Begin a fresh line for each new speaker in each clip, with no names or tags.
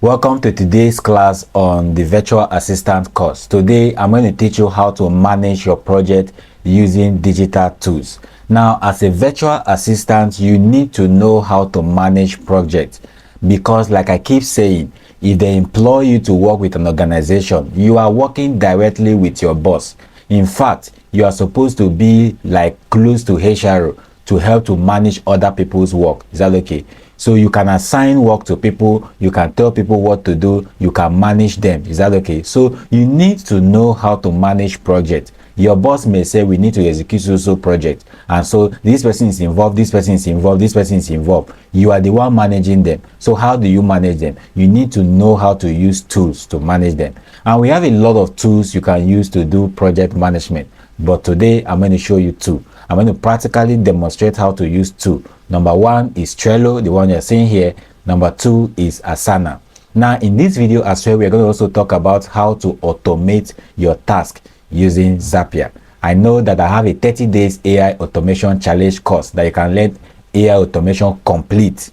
Welcome to today's class on the virtual assistant course. Today I'm going to teach you how to manage your project using digital tools. Now, as a virtual assistant, you need to know how to manage projects because, like I keep saying, if they employ you to work with an organization, you are working directly with your boss. In fact, you are supposed to be like close to HR to help to manage other people's work. Is that okay? So you can assign work to people, you can tell people what to do, you can manage them. Is that okay? So you need to know how to manage projects. Your boss may say we need to execute so project, and so this person is involved, this person is involved, this person is involved. You are the one managing them. So how do you manage them? You need to know how to use tools to manage them. And we have a lot of tools you can use to do project management. But today I'm going to show you two. I'm going to practically demonstrate how to use two. Number one is Trello, the one you're seeing here. Number two is Asana. Now, in this video as well, we're going to also talk about how to automate your task using Zapier. I know that I have a 30 days AI automation challenge course that you can let AI automation complete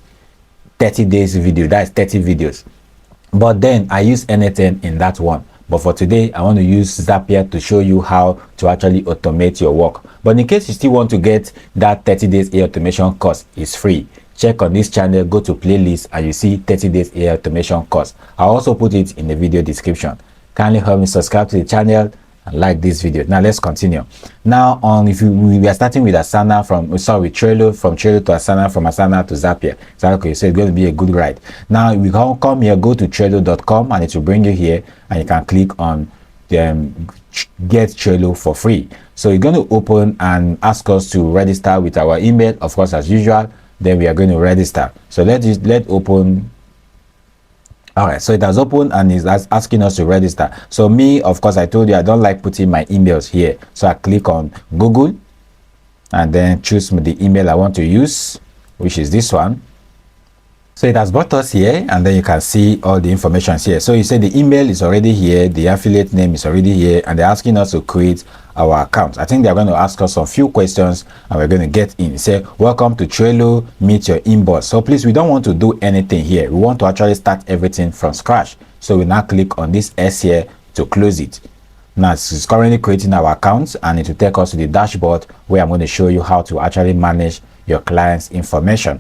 30 days video. That's 30 videos. But then I use anything in that one. But for today, I want to use Zapier to show you how to actually automate your work. But in case you still want to get that 30 days AI automation course, it's free. Check on this channel, go to playlist, and you see 30 days AI automation course. I'll also put it in the video description. Kindly help me subscribe to the channel and like this video. Now let's continue. Now we are starting with Asana Trello, from Trello to Asana, from Asana to Zapier. So okay, so it's going to be a good ride. Now we can come here, go to Trello.com, and it will bring you here, and you can click on get Trello for free. So you're going to open and ask us to register with our email, of course, as usual. Then we are going to register. So let's open. All right, so it has opened and is asking us to register. So me, of course, I told you I don't like putting my emails here. So I click on Google and then choose the email I want to use, which is this one. So it has brought us here, and then you can see all the information here. So you say the email is already here, the affiliate name is already here, and they're asking us to create our account. I think they're going to ask us a few questions, and we're going to get in. Say, welcome to Trello, meet your inbox. So please, we don't want to do anything here. We want to actually start everything from scratch. So we now click on this S here to close it. Now it's currently creating our account, and it will take us to the dashboard where I'm going to show you how to actually manage your client's information.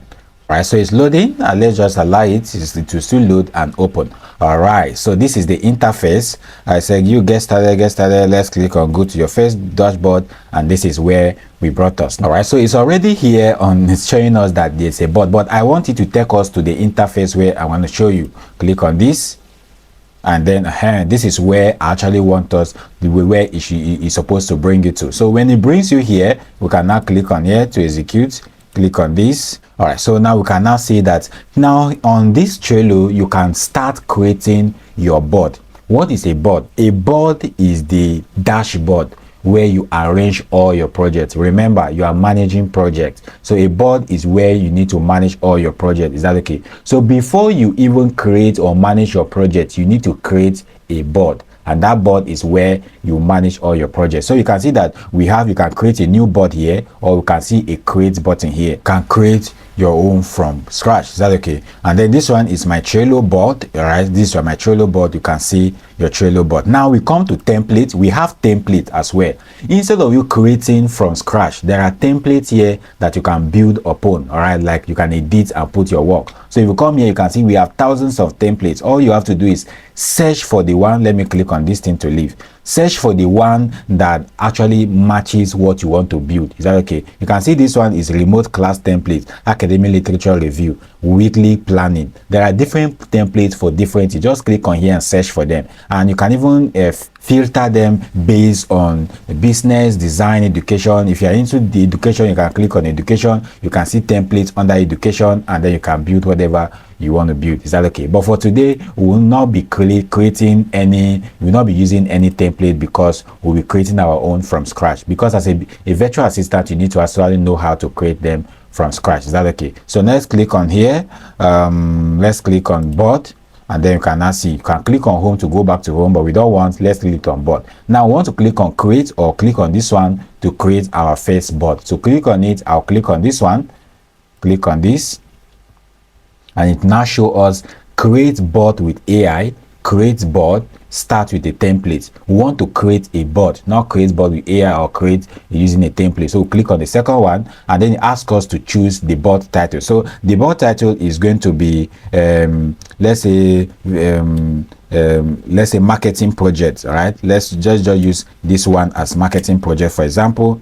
Right, so it's loading, and let's just allow it to still load and open. All right, so this is the interface. I said you get started. Let's click on go to your first dashboard, and this is where we brought us. All right, so it's already here it's showing us that there's a bot, but I want it to take us to the interface where I want to show you. Click on this, and then this is where I actually want us where it's supposed to bring you to. So when it brings you here, we can now click on here to execute. Click on this. All right, so now we can now see that now on this Trello you can start creating your board. What is a board? A board is the dashboard where you arrange all your projects. Remember, you are managing projects, so a board is where you need to manage all your projects. Is that okay? So before you even create or manage your project, you need to create a board, and that board is where you manage all your projects. So you can see that you can create a new board here, or you can see a create button here. You can create your own from scratch. Is that okay? And then this one is my Trello board. All right, this is my Trello board. You can see your Trello board. Now we come to template. We have template as well. Instead of you creating from scratch, there are templates here that you can build upon. All right, like you can edit and put your work. So if you come here, you can see we have thousands of templates. All you have to do is search for the one. Let me click on this thing to leave. Search for the one that actually matches what you want to build. Is that okay? You can see this one is remote class template, academic literature review, weekly planning. There are different templates for different. You just click on here and search for them, and you can even filter them based on business, design, education. If you are into the education, you can click on education. You can see templates under education, and then you can build whatever you want to build. Is that okay? But for today, we will not be creating any, we will not be using any template, because we'll be creating our own from scratch. Because as a virtual assistant, you need to actually know how to create them from scratch. Is that okay? So let's click on here. Let's click on board, and then you can now see, you can click on home to go back to home, but we don't want. Let's click on board. Now we want to click on create, or click on this one to create our first board. So click on it. I'll click on this one, click on this, and it now shows us create board with AI, create board, start with a template. We want to create a board, not create board with AI or create using a template. So click on the second one, and then it asks us to choose the board title. So the board title is going to be let's say marketing project. All right, let's just use this one as marketing project, for example.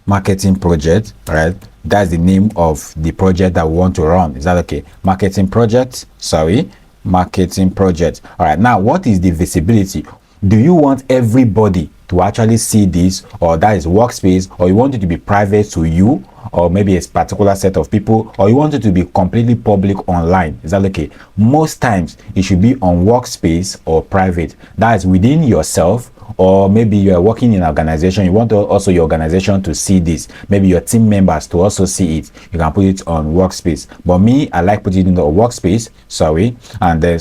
Marketing project. All right, that's the name of the project that we want to run. Is that okay? Marketing project, sorry, marketing project. All right, now what is the visibility? Do you want everybody to actually see this, or that is workspace, or you want it to be private to you, or maybe a particular set of people, or you want it to be completely public online? Is that okay? Most times it should be on workspace or private. That is within yourself, or maybe you are working in an organization, you want also your organization to see this, maybe your team members to also see it. You can put it on workspace, but me, I like putting it in the workspace, sorry, and then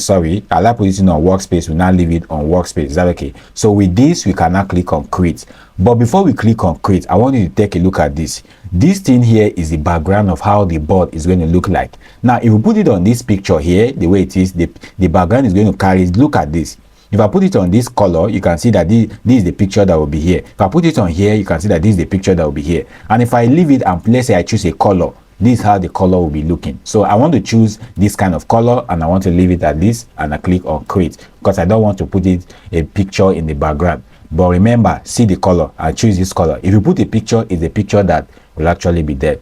I like putting it in on workspace. We now leave it on workspace. Is that okay? So with this, we can now click on create. But before we click on create, I want you to take a look at this. This thing here is the background of how the board is going to look like. Now if we put it on this picture here, the way it is, the background is going to carry, look at this. If I put it on this color, you can see that this is the picture that will be here. If I put it on here, you can see that this is the picture that will be here. And if I leave it and let's say I choose a color, this is how the color will be looking. So I want to choose this kind of color, and I want to leave it at this, and I click on create because I don't want to put it a picture in the background. But remember, see the color and choose this color. If you put a picture, it's the picture that will actually be there.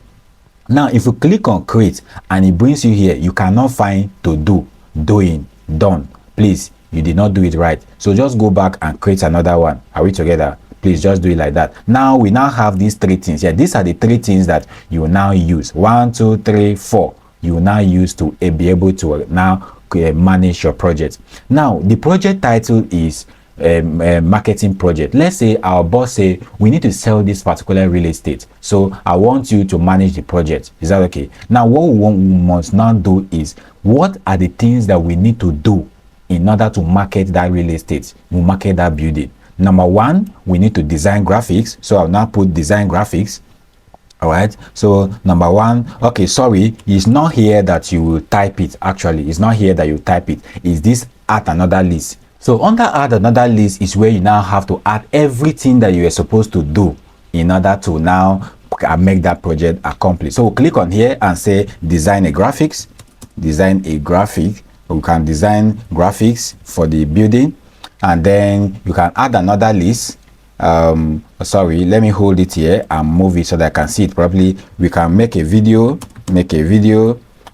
Now if you click on create and it brings you here, you cannot find to do, doing, done. Please, you did not do it right. So just go back and create another one. Are we together? Please just do it like that. Now we now have these three things. Yeah, these are the three things that you will now use. 1, 2, 3, 4. You will now use to be able to now manage your project. Now the project title is marketing project. Let's say our boss say we need to sell this particular real estate, so I want you to manage the project. Is that okay? Now what we must now do is, what are the things that we need to do in order to market that real estate, to market that building? Number one, we need to design graphics. So I'll now put design graphics. All right, so number one, okay, sorry, it's not here that you will type it. Actually, it's not here that you type it. Is this add another list? So under add another list is where you now have to add everything that you are supposed to do in order to now make that project accomplished. So we'll click on here and say design a graphics, design a graphic. We can design graphics for the building, and then you can add another list. Sorry, let me hold it here and move it so that I can see it properly. We can make a video.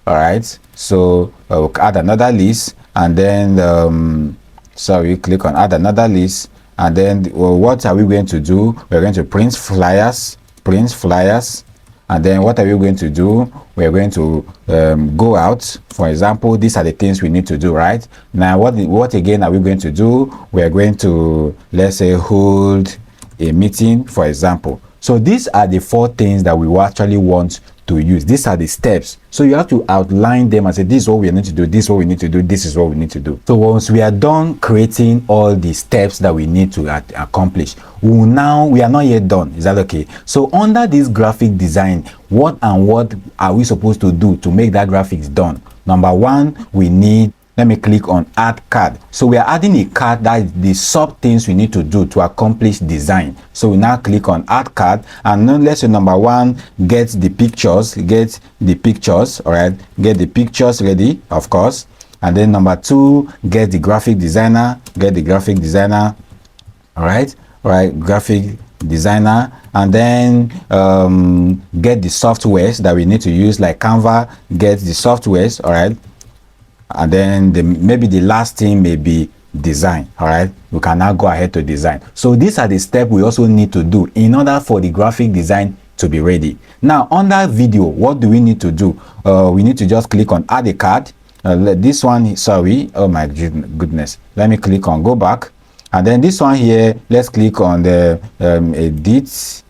All right, so we'll add another list, and then sorry, click on add another list, and then what are we going to do? We're going to print flyers, and then what are we going to do? We're going to go out. For example, these are the things we need to do. Right now, what again are we going to do? We're going to, let's say, hold a meeting, for example. So these are the 4 things that we actually want to use. These are the steps. So you have to outline them and say, this is what we need to do, this is what we need to do, this is what we need to do. So once we are done creating all the steps that we need to accomplish, we are not yet done. Is that okay? So under this graphic design, what are we supposed to do to make that graphics done? Number one, we need, let me click on add card. So we are adding a card, that is the sub things we need to do to accomplish design. So we now click on add card, and then let's say number one, get the pictures. All right, get the pictures ready, of course. And then number 2, get the graphic designer. All right, graphic designer. And then get the softwares that we need to use, like Canva. Get the softwares. All right. And then maybe the last thing may be design. All right, we can now go ahead to design. So these are the steps we also need to do in order for the graphic design to be ready. Now under video, what do we need to do? We need to just click on add a card. This one, sorry, oh my goodness, let me click on go back, and then this one here, let's click on the edit,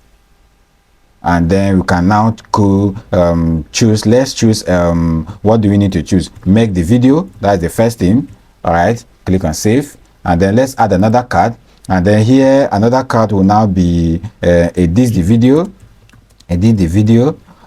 and then we can now go choose. Let's choose what do we need to choose? Make the video. That's the first thing. All right, click on save, and then let's add another card, and then here another card will now be edit the video.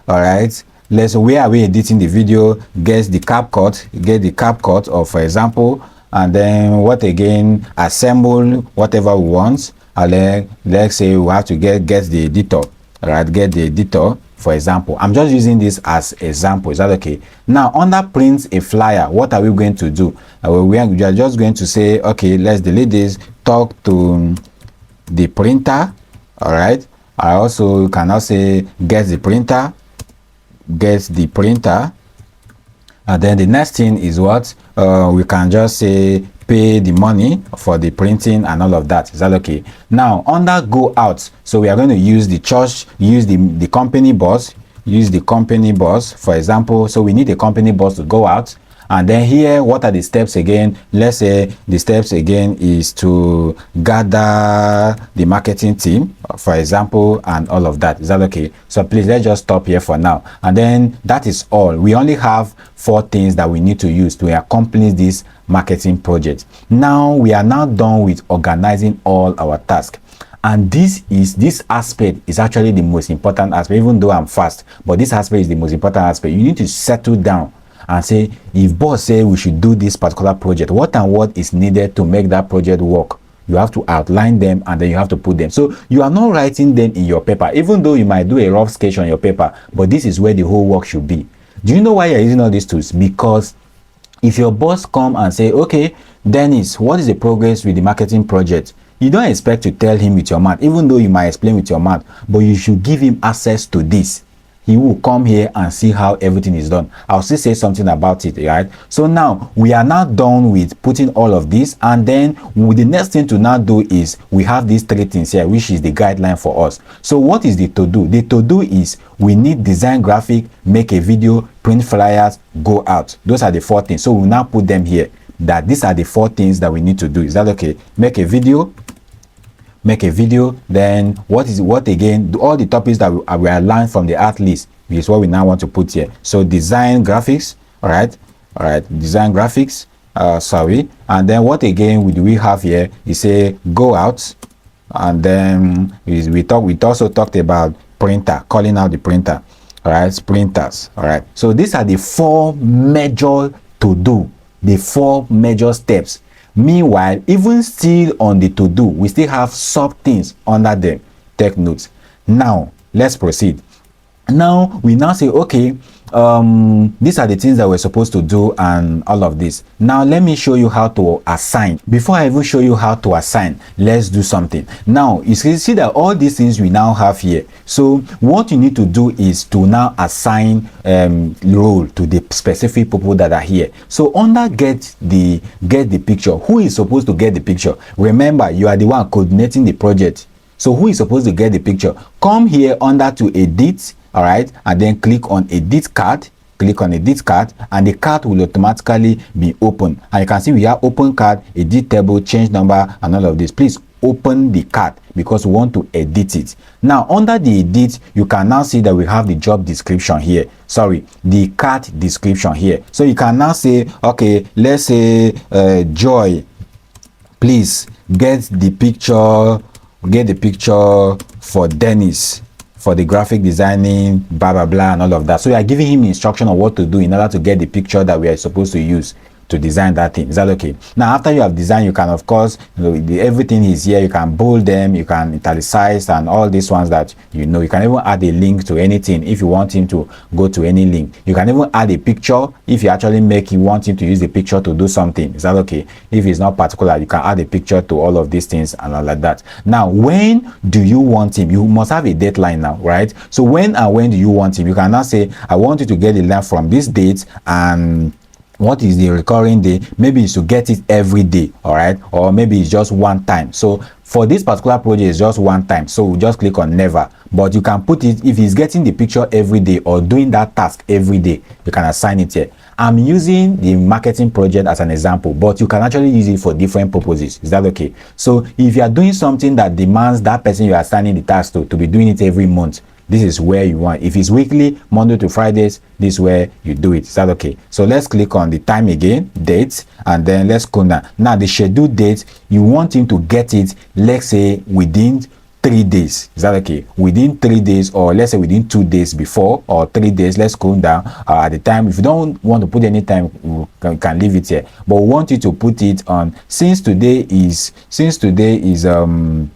All right, let's say where are we editing the video, get the cap cut of, for example, and then what again, assemble whatever we want, and then let's say we have to get the editor, right? Get the editor, for example. I'm just using this as example. Is that okay? Now under print a flyer, what are we going to do? We are just going to say, okay, let's delete this, talk to the printer. All right, I also cannot say get the printer, and then the next thing is what, we can just say pay the money for the printing and all of that. Is that okay? Now under go out, so we are going to use the church, use the company bus, for example. So we need a company bus to go out. And then here, what are the steps again? Let's say the steps again is to gather the marketing team, for example, and all of that. Is that okay? So please, let's just stop here for now. And then that is all. We only have 4 things that we need to use to accomplish this marketing project. Now we are now done with organizing all our tasks. And this aspect is actually the most important aspect, even though I'm fast, but this aspect is the most important aspect. You need to settle down and say, if boss say we should do this particular project, what and what is needed to make that project work. You have to outline them, and then you have to put them. So you are not writing them in your paper, even though you might do a rough sketch on your paper, but this is where the whole work should be. Do you know why you're using all these tools? Because if your boss come and say, okay, Dennis, what is the progress with the marketing project? You don't expect to tell him with your mouth, even though you might explain with your mouth, but you should give him access to this. He will come here and see how everything is done. I'll still say something about it, right? So now we are now done with putting all of this, and then the next thing to now do is we have these 3 things here, which is the guideline for us. So what is the to do? The to do is we need design graphic, make a video, print flyers, go out. Those are the 4 things. So we'll now put them here, that these are the 4 things that we need to do. Is that okay? Make a video, then what again, all the topics that we are learned from the art list is what we now want to put here. So design graphics, all right, design graphics, and then what again do we have here? You say go out, and then we also talked about printer, calling out the printer, all right, printers, all right. So these are the 4 major to do, the 4 major steps. Meanwhile, even still on the to-do, we still have sub things under them. Take notes. Now, let's proceed. Now, we now say, okay, these are the things that we're supposed to do and all of this. Now, let me show you how to assign. Before I even show you how to assign, let's do something. Now, you see that all these things we now have here. So, what you need to do is to now assign role to the specific people that are here. So, under get the picture, who is supposed to get the picture? Remember, you are the one coordinating the project. So, who is supposed to get the picture? Come here under to edit. All right, and then click on edit card, and the card will automatically be open. And you can see we have open card, edit table, change number, and all of this. Please open the card because we want to edit it. Now under the edit, you can now see that we have the job description here, the card description here. So you can now say, okay, let's say Joy, please get the picture for Dennis, for the graphic designing, blah blah blah, and all of that. So you are giving him instruction on what to do in order to get the picture that we are supposed to use to design that thing. Is that okay? Now after you have designed, you can of course, everything is here, you can bold them, you can italicize, and all these ones that you can even add a link to anything if you want him to go to any link. You can even add a picture if you actually want him to use the picture to do something. Is that okay? If it's not particular, you can add a picture to all of these things and all like that. Now when do you want him? You must have a deadline now, right? So when do you want him? You can now say, I want you to get the link from this date, and what is the recurring day? Maybe it's to get it every day, all right? Or maybe it's just one time. So for this particular project, it's just one time. So we just click on never. But you can put it, if he's getting the picture every day or doing that task every day, you can assign it here. I'm using the marketing project as an example, but you can actually use it for different purposes. Is that okay? So if you are doing something that demands that person you are assigning the task to be doing it every month, this is where you want. If it's weekly, Monday to Fridays, this is where you do it. Is that okay? So let's click on the time again, date, and then let's go now. Now the scheduled date, you want him to get it, let's say within 3 days. Is that okay? Within 3 days, or let's say within 2 days before, or 3 days, let's cool down at the time. If you don't want to put any time, we can leave it here, but we want you to put it on, since today is on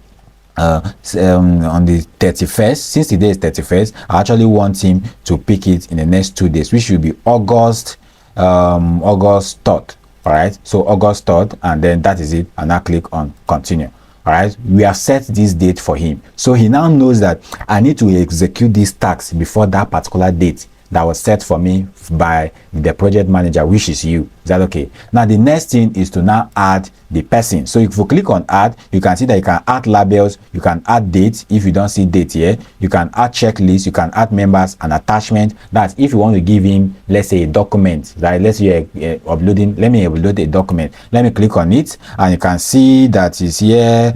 the 31st. Since today is 31st, I actually want him to pick it in the next 2 days, which will be August 3rd. All right, so August 3rd, and then that is it, and now click on continue. All right, we have set this date for him, so he now knows that I need to execute this task before that particular date that was set for me by the project manager, which is you. Is that okay? Now the next thing is to now add the person. So if you click on add, you can see that you can add labels, you can add dates. If you don't see date here, you can add checklist, you can add members and attachment. That's if you want to give him, let's say, a document, right? Let's say you're uploading, let me upload a document. Let me click on it, and you can see that is here.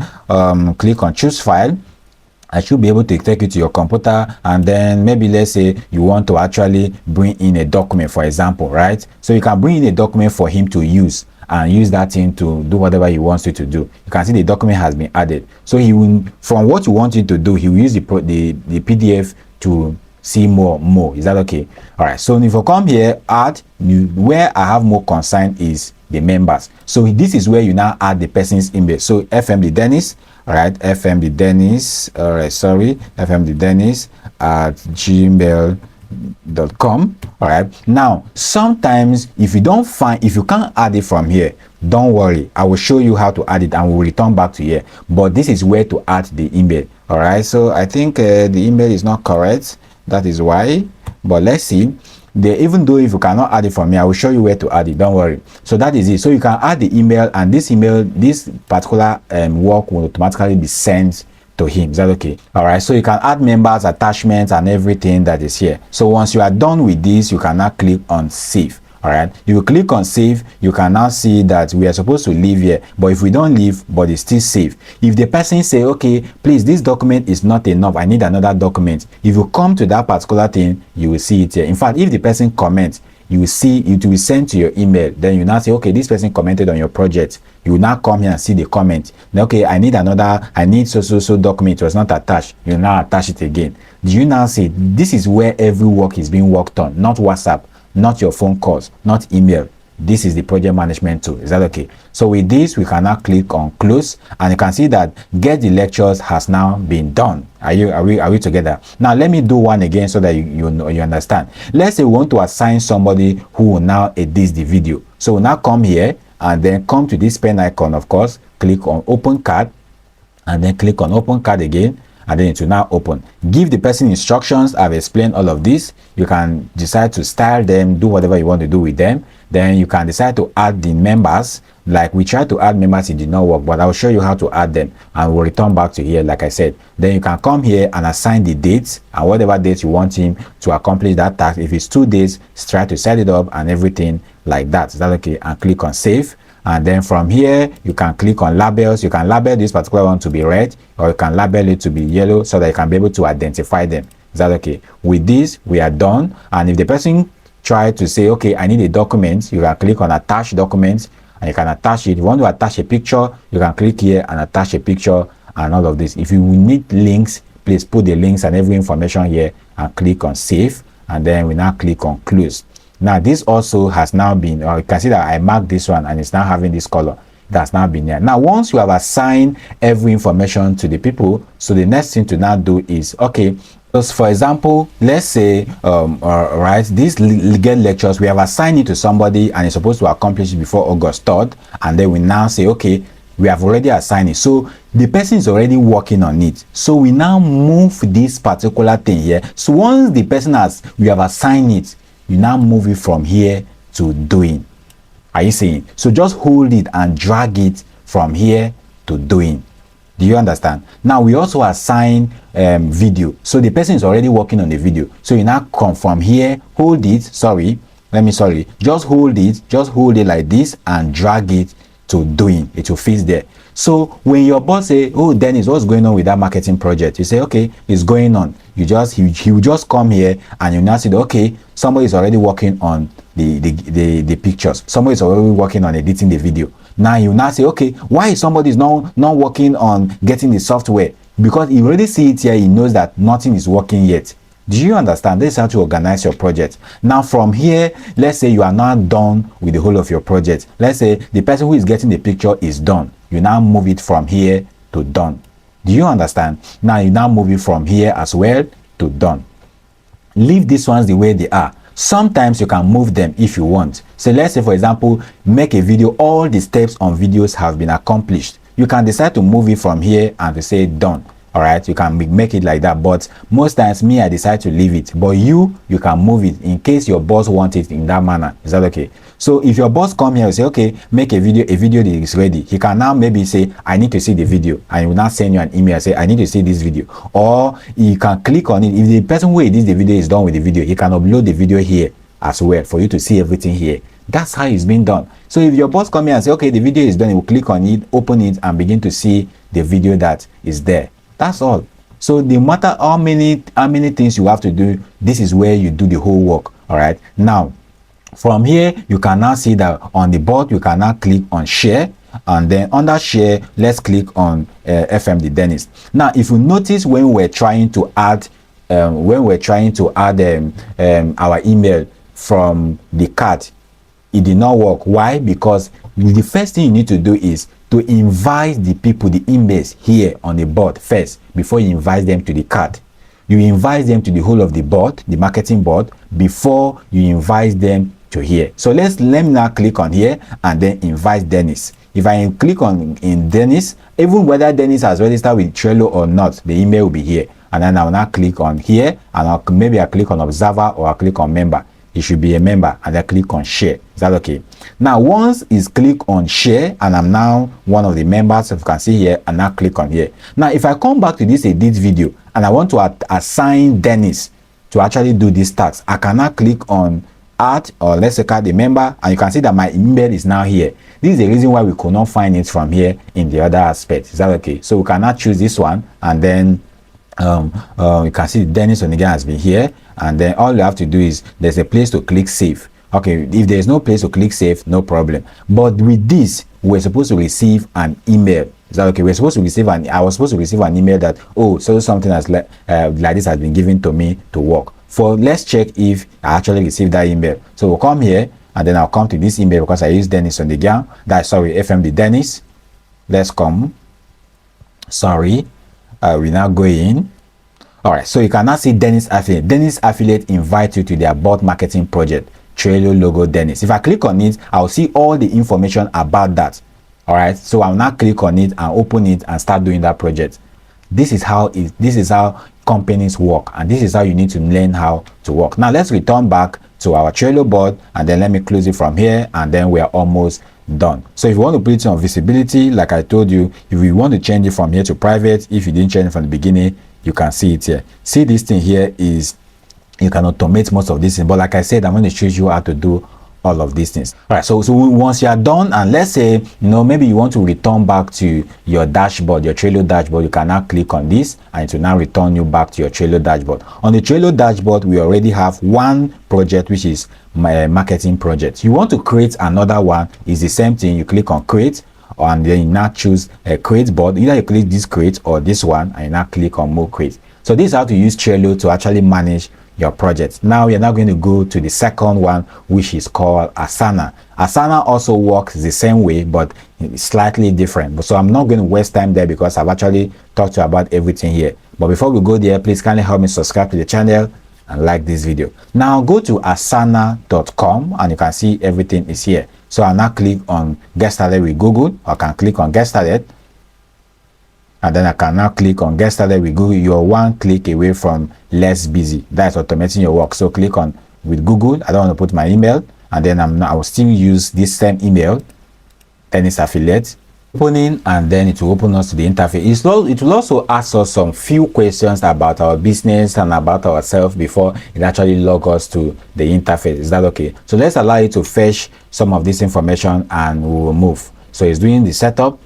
Click on choose file. I should be able to take you to your computer, and then maybe let's say you want to actually bring in a document, for example, right? So you can bring in a document for him to use, and use that thing to do whatever he wants you to do. You can see the document has been added. So he will, from what you want him to do, he will use the PDF to see more. Is that okay? All right. So if you come here, add, where I have more concern is the members. So this is where you now add the person's email. So FMD Dennis. All right, FMD Dennis, all right, sorry, FMD Dennis at gmail.com. All right, now sometimes if you can't add it from here, don't worry, I will show you how to add it, and we'll return back to here. But this is where to add the email. All right, so I think the email is not correct, that is why, but let's see. Even though if you cannot add it from here, I will show you where to add it, don't worry. So that is it. So you can add the email, and this particular work will automatically be sent to him. Is that okay? All right, so you can add members, attachments, and everything that is here. So once you are done with this, you can now click on save. All right, if you click on save, you can now see that we are supposed to leave here, but if we don't leave, but it's still save. If the person say, okay, please, this document is not enough, I need another document, if you come to that particular thing, you will see it here. In fact, if the person comments, you will see it will be sent to your email. Then you now say, okay, this person commented on your project. You will now come here and see the comment. Then, okay, I need so document, it was not attached. You now attach it again. Do you now see this is where every work is being worked on, not WhatsApp, not your phone calls, not email. This is the project management tool. Is that okay? So with this, we can now click on close, and you can see that get the lectures has now been done. Are we together? Now let me do one again so that you understand. Let's say we want to assign somebody who will now edit the video. So we'll now come here and then come to this pen icon, of course, click on open card, and then click on open card again, and then it will now open. Give the person instructions. I've explained all of this. You can decide to style them, do whatever you want to do with them. Then you can decide to add the members. Like we tried to add members, it did not work, but I'll show you how to add them, and we'll return back to here like I said. Then you can come here and assign the dates, and whatever dates you want him to accomplish that task. If it's 2 days, try to set it up and everything like that. Is that okay? And click on save. And then from here, you can click on labels. You can label this particular one to be red, or you can label it to be yellow so that you can be able to identify them. Is that okay? With this, we are done. And if the person try to say, okay, I need a document, you can click on attach documents, and you can attach it. If you want to attach a picture, you can click here and attach a picture and all of this. If you need links, please put the links and every information here and click on save. And then we now click on close. Now this also has now been, you can see that I marked this one and it's now having this color that's now been there. Now once you have assigned every information to the people, so the next thing to now do is, okay, so for example, let's say right, these legal lectures, we have assigned it to somebody and it's supposed to accomplish it before August 3rd, and then we now say, okay, we have already assigned it, so the person is already working on it. So we now move this particular thing here. So once the person we have assigned it, you now move it from here to doing. Are you seeing? So just hold it and drag it from here to doing. Do you understand? Now we also assign video. So the person is already working on the video. So you now come from here, hold it, just hold it like this and drag it to doing. It will fit there. So when your boss say, oh Dennis, what's going on with that marketing project? You say, okay, it's going on. He will just come here and you now see that, okay, somebody is already working on the pictures. Somebody is already working on editing the video. Now you now say, okay, why is somebody not working on getting the software? because he already see it here, he knows that nothing is working yet. Do you understand? This is how to organize your project. Now from here, let's say you are now done with the whole of your project. Let's say the person who is getting the picture is done. You now move it from here to done. Do you understand? Now you now move it from here as well to done. Leave these ones the way they are. Sometimes you can move them if you want. So let's say, for example, make a video, all the steps on videos have been accomplished. You can decide to move it from here and to say done. All right, you can make it like that, but most times me, I decide to leave it, but you can move it in case your boss wants it in that manner. Is that okay? So if your boss come here and say, okay, make a video that is ready, he can now maybe say, I need to see the video, and he will now send you an email and say, I need to see this video. Or you can click on it. If the person who edits the video is done with the video, he can upload the video here as well for you to see everything here. That's how it's been done. So if your boss come here and say, okay, the video is done, he will click on it, open it, and begin to see the video that is there. That's all. So no matter how many things you have to do, this is where you do the whole work. All right. Now, from here, you can now see that on the board, you can now click on share, and then under share, let's click on FM the dentist. Now, if you notice when we're trying to add, our email from the card, it did not work. Why? Because the first thing you need to do is to invite the people, the emails here on the board first before you invite them to the card. You invite them to the whole of the board, the marketing board, before you invite them to here. So let me now click on here and then invite Dennis. If I click on Dennis, even whether Dennis has registered with Trello or not, the email will be here. And then I'll now click on here, and maybe I'll click on observer, or I'll click on member. It should be a member, and then click on share. Is that okay? Now once it's click on share, and I'm now one of the members, if you can see here, and now click on here. Now if I come back to this edit video and I want to assign Dennis to actually do this task, I can now click on add, or let's say add the member, and you can see that my email is now here. This is the reason why we could not find it from here in the other aspect. Is that okay? So we can now choose this one, and then you can see Dennis Onigan has been here, and then all you have to do is there's a place to click save. Okay, if there's no place to click save, no problem. But with this, we're supposed to receive an email. Is that okay? I was supposed to receive an email that, oh, so something as like this has been given to me to work. Let's check if I actually received that email. So we'll come here, and then I'll come to this email because I use Dennis Onigan. FMD Dennis. Let's come. Sorry. We now go in. All right, so you can now see Dennis Affiliate. Dennis Affiliate invite you to their board marketing project, Trello logo Dennis. If I click on it, I'll see all the information about that. All right, so I'll now click on it and open it and start doing that project. This is how companies work, and this is how you need to learn how to work. Now let's return back to our Trello board, and then let me close it from here, and then we are almost done. So if you want to put it on visibility, like I told you, if you want to change it from here to private, if you didn't change it from the beginning, you can see it here. See, this thing here is, you can automate most of this thing, but like I said, I'm going to show you how to do all of these things. All right, so once you are done, and let's say, maybe you want to return back to your dashboard, your Trello dashboard, you can now click on this, and it will now return you back to your Trello dashboard. On the Trello dashboard, we already have one project, which is my marketing project. You want to create another one, is the same thing. You click on create, and then you now choose a create board. Either you click this create or this one, and you now click on more create. So this is how to use Trello to actually manage your project. Now we are now going to go to the second one, which is called Asana. Asana also works the same way, but it's slightly different. So I'm not going to waste time there because I've actually talked to you about everything here. But before we go there, please kindly help me subscribe to the channel and like this video. Now go to asana.com, and you can see everything is here. So I'll now click on get started with Google. I can click on get started, and then I can now click on get started with Google. You're one click away from less busy. That's automating your work. So click on with Google. I don't want to put my email, and then I will still use this same email, Dennis Affiliate. Opening, and then it will open us to the interface. It will also ask us some few questions about our business and about ourselves before it actually log us to the interface. Is that okay? So let's allow it to fetch some of this information, and we will move. So it's doing the setup.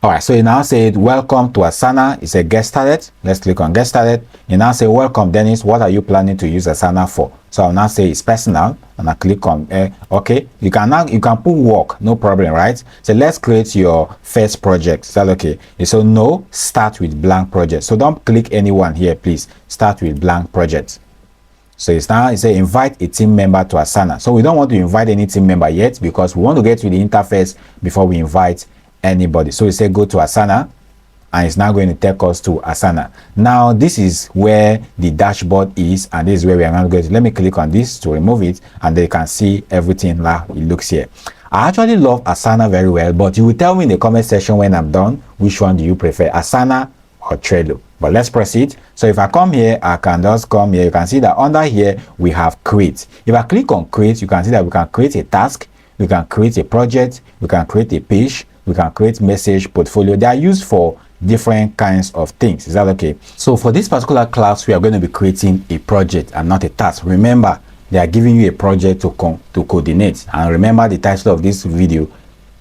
All right, so you now say welcome to Asana. It's a get started. Let's click on get started. You now say welcome Dennis, what are you planning to use Asana for? So I'll now say it's personal, and I click on okay. You can put work, no problem, right? So let's create your first project. Is that okay? So no, start with blank project. So don't click anyone here, please. Start with blank project. So it's now, it's a invite a team member to Asana. So we don't want to invite any team member yet because we want to get to the interface before we invite anybody. So we say go to Asana, and it's now going to take us to Asana. Now this is where the dashboard is, and this is where we are now going to. Let me click on this to remove it, and they can see everything like it looks here. I actually love Asana very well, but you will tell me in the comment section when I'm done which one do you prefer, Asana or Trello. But let's proceed. So if I come here, I can just come here. You can see that under here we have create. If I click on create, you can see that we can create a task, we can create a project, we can create a page, we can create message, portfolio. They are used for different kinds of things. Is that okay? So for this particular class, we are going to be creating a project and not a task. Remember, they are giving you a project to coordinate. And remember the title of this video,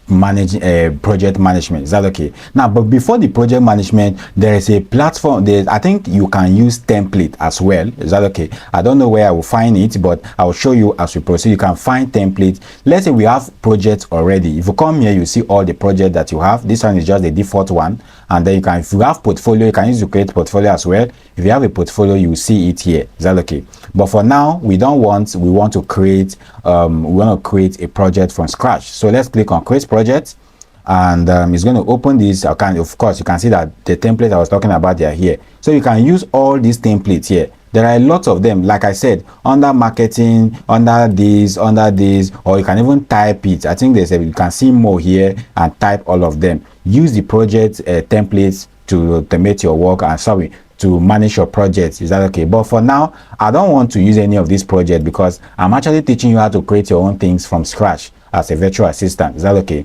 project management. Is that okay? Now, but before the project management, there is a platform. I think you can use template as well. Is that okay? I don't know where I will find it, but I will show you as we proceed. You can find template. Let's say we have projects already. If you come here, you see all the projects that you have. This one is just the default one, and then you can, if you have portfolio, you can use to create portfolio as well. If you have a portfolio, you will see it here. Is that okay? But for now, we want to create a project from scratch. So let's click on create project, and it's going to open this. Of course, you can see that the template I was talking about, they are here. So you can use all these templates here. There are lots of them, like I said, under marketing, under this, or you can even type it. I think you can see more here and type all of them. Use the project templates to automate your work and to manage your project. Is that okay? But for now, I don't want to use any of these projects because I'm actually teaching you how to create your own things from scratch as a virtual assistant. Is that okay?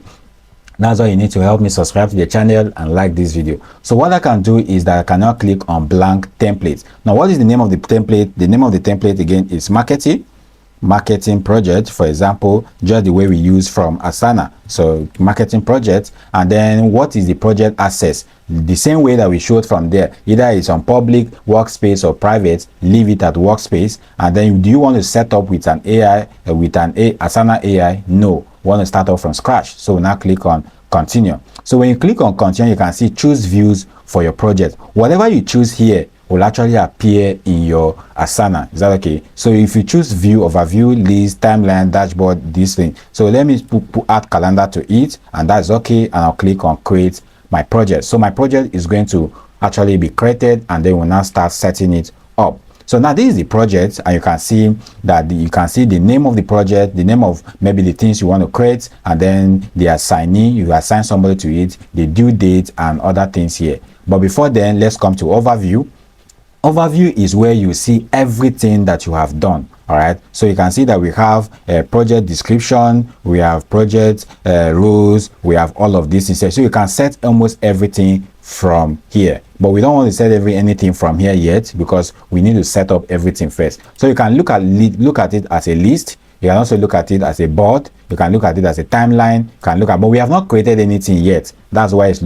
That's all you need to help me subscribe to the channel and like this video. So what I can do is that I can now click on blank template. Now, what is the name of the template? The name of the template again is marketing project, for example, just the way we use from Asana. So marketing project, and then what is the project access? The same way that we showed from there, either it's on public, workspace, or private, leave it at workspace. And then do you want to set up with an AI, Asana AI? No, we want to start off from scratch. So now click on continue. So when you click on continue, you can see choose views for your project. Whatever you choose here will actually appear in your Asana. Is that okay? So if you choose view, overview, list, timeline, dashboard, this thing. So let me add calendar to it, and that's okay. And I'll click on create my project. So my project is going to actually be created, and then we'll now start setting it up. So now this is the project, and you can see that you can see the name of the project, the name of maybe the things you want to create, and then the assignee, you assign somebody to it, the due date, and other things here. But before then, let's come to overview. Overview is where you see everything that you have done. All right, so you can see that we have a project description, we have project rules, we have all of this inside. So you can set almost everything from here, but we don't want to set anything from here yet because we need to set up everything first. So you can look at it as a list. You can also look at it as a board. You can look at it as a timeline. You can but we have not created anything yet. That's why it's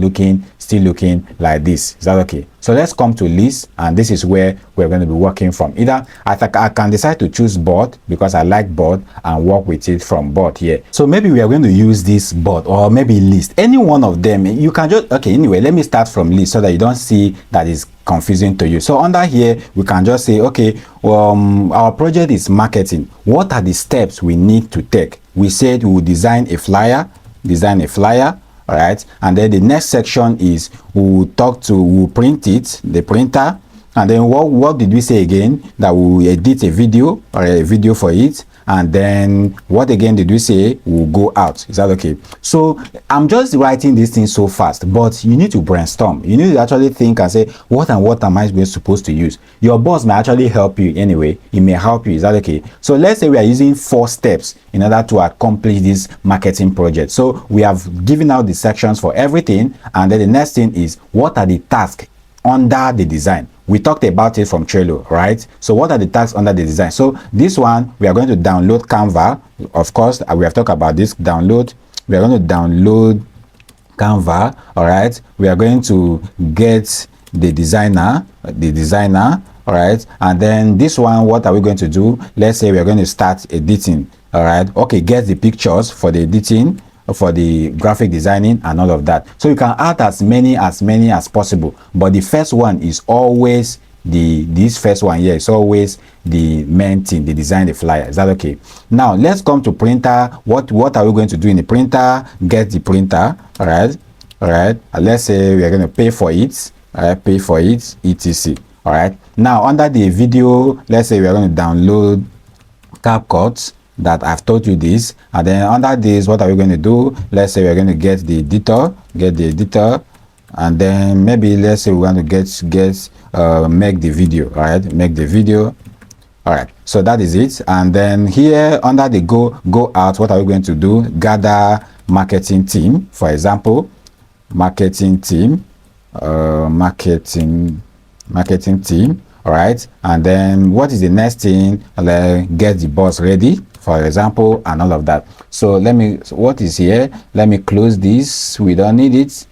still looking like this. Is that okay? So let's come to list, and this is where we're going to be working from. Either I can decide to choose board because I like board and work with it from board here. So maybe we are going to use this board or maybe list. Any one of them. You can just, okay, anyway, let me start from list so that you don't see that it's confusing to you. So under here, we can just say, okay, our project is marketing. What are the steps we need to take? We said we will design a flyer, all right, and then the next section is we'll print it, the printer, and then what did we say again? That we'll edit a video or a video for it, and then what again did we say? We'll go out. Is that okay? So I'm just writing these things so fast, but you need to brainstorm. You need to actually think and say, what am I supposed to use? Your boss may actually help you anyway. It may help you. Is that okay? So let's say we are using 4 steps in order to accomplish this marketing project. So we have given out the sections for everything, and then the next thing is, what are the tasks under the design? We talked about it from Trello, right? So what are the tasks under the design? So this one, we are going to download Canva. Of course, we have talked about this download. We are going to download Canva. All right, we are going to get the designer. All right, and then this one, what are we going to do? Let's say we are going to start editing. All right, okay, get the pictures for the editing, for the graphic designing and all of that. So you can add as many as possible, but the first one is always this first one here is always the main thing, the design, the flyer. Is that okay? Now let's come to printer. What are we going to do in the printer? Get the printer. All right, let's say we are going to pay for it. All right, pay for it, etc. All right, now under the video, let's say we are going to download CapCut that I've taught you this, and then under this, what are we going to do? Let's say we're going to get the editor, and then maybe let's say we want to make the video. All right, make the video. All right, so that is it. And then here under the go out, what are we going to do? Gather marketing team, for example, marketing team. All right, and then what is the next thing? Get the boss ready, for example, and all of that. So what is here? Let me close this. We don't need it.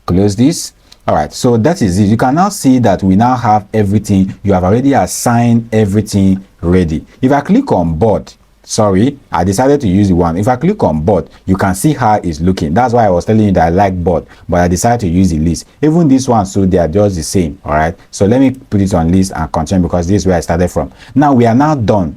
Close this. All right, so that is it. You can now see that we now have everything. You have already assigned everything ready. If I click on board, sorry, I decided to use the one. If I click on board, you can see how it's looking. That's why I was telling you that I like board, but I decided to use the list. Even this one, so they are just the same. All right, so let me put it on list and continue, because this is where I started from. Now we are now done.